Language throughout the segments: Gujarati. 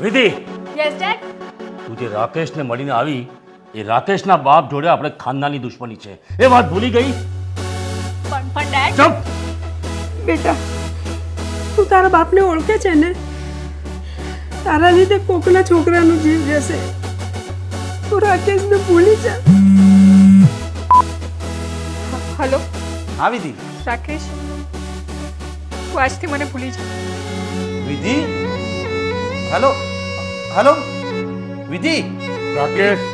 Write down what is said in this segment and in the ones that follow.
વિધિ, યસ ડેડ. તું જે રાકેશને મળીને આવી એ રાકેશના બાપ જોડે આપણે ખાનદાની દુશ્મની છે એ વાત ભૂલી ગઈ? પણ ડેડ, ચૂપ. બેટા તું તારા બાપને ઓળખે છે ને? તારા લીધે કોકના છોકરાનું જીવ જશે. તું રાકેશને ભૂલી જા. હલો હા વિધિ. રાકેશ, તું આજથી મને ભૂલી જા. વિધિ, હેલો હેલો વિધિ. રાકેશ,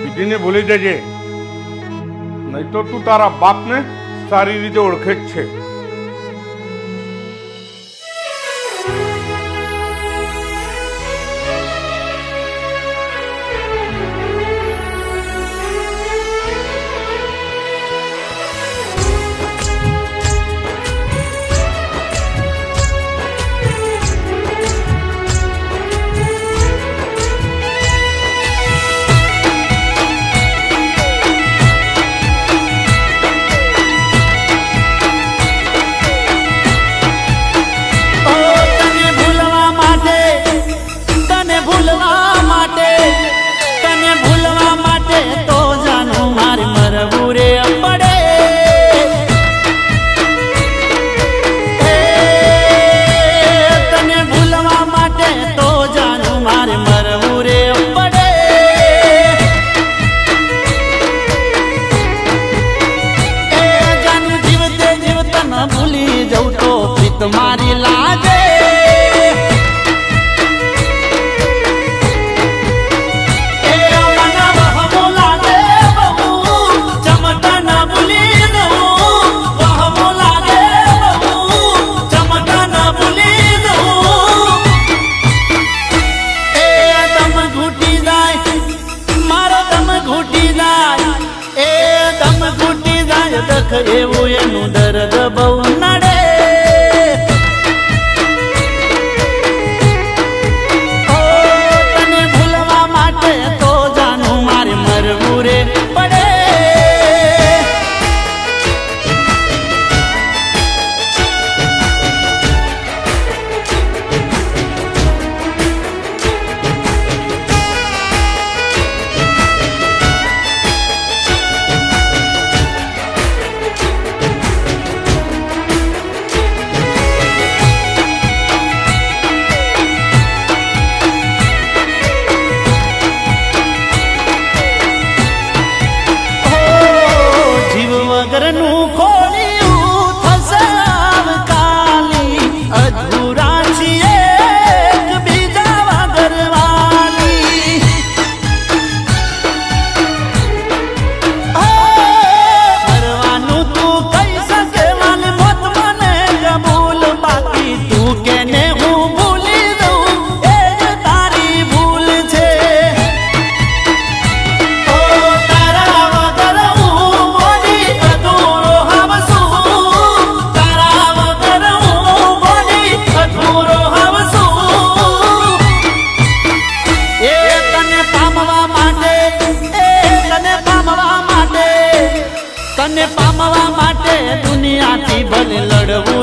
વિધિને ભૂલી જજે, નહીં તો તું તારા બાપને સારી રીતે ઓળખે જ છે. तुम्हारी लागे એવું એનું દર્દ બહુ નડે. તને ભૂલવા માટે તો જાનું મારે મરવું રે પડે. વગરનું ખોલ્યું થશે આવકાલી, અધૂરા છીએ બીજા વગરવાલી. કરવાનું તું કઈ શકે મારી મોત મને કબૂલ, બાકી તું કેને હું ભૂલી દઉં એ જ તારી ભૂલ છે. તને પામવા માટે દુનિયાથી ભલે લડવું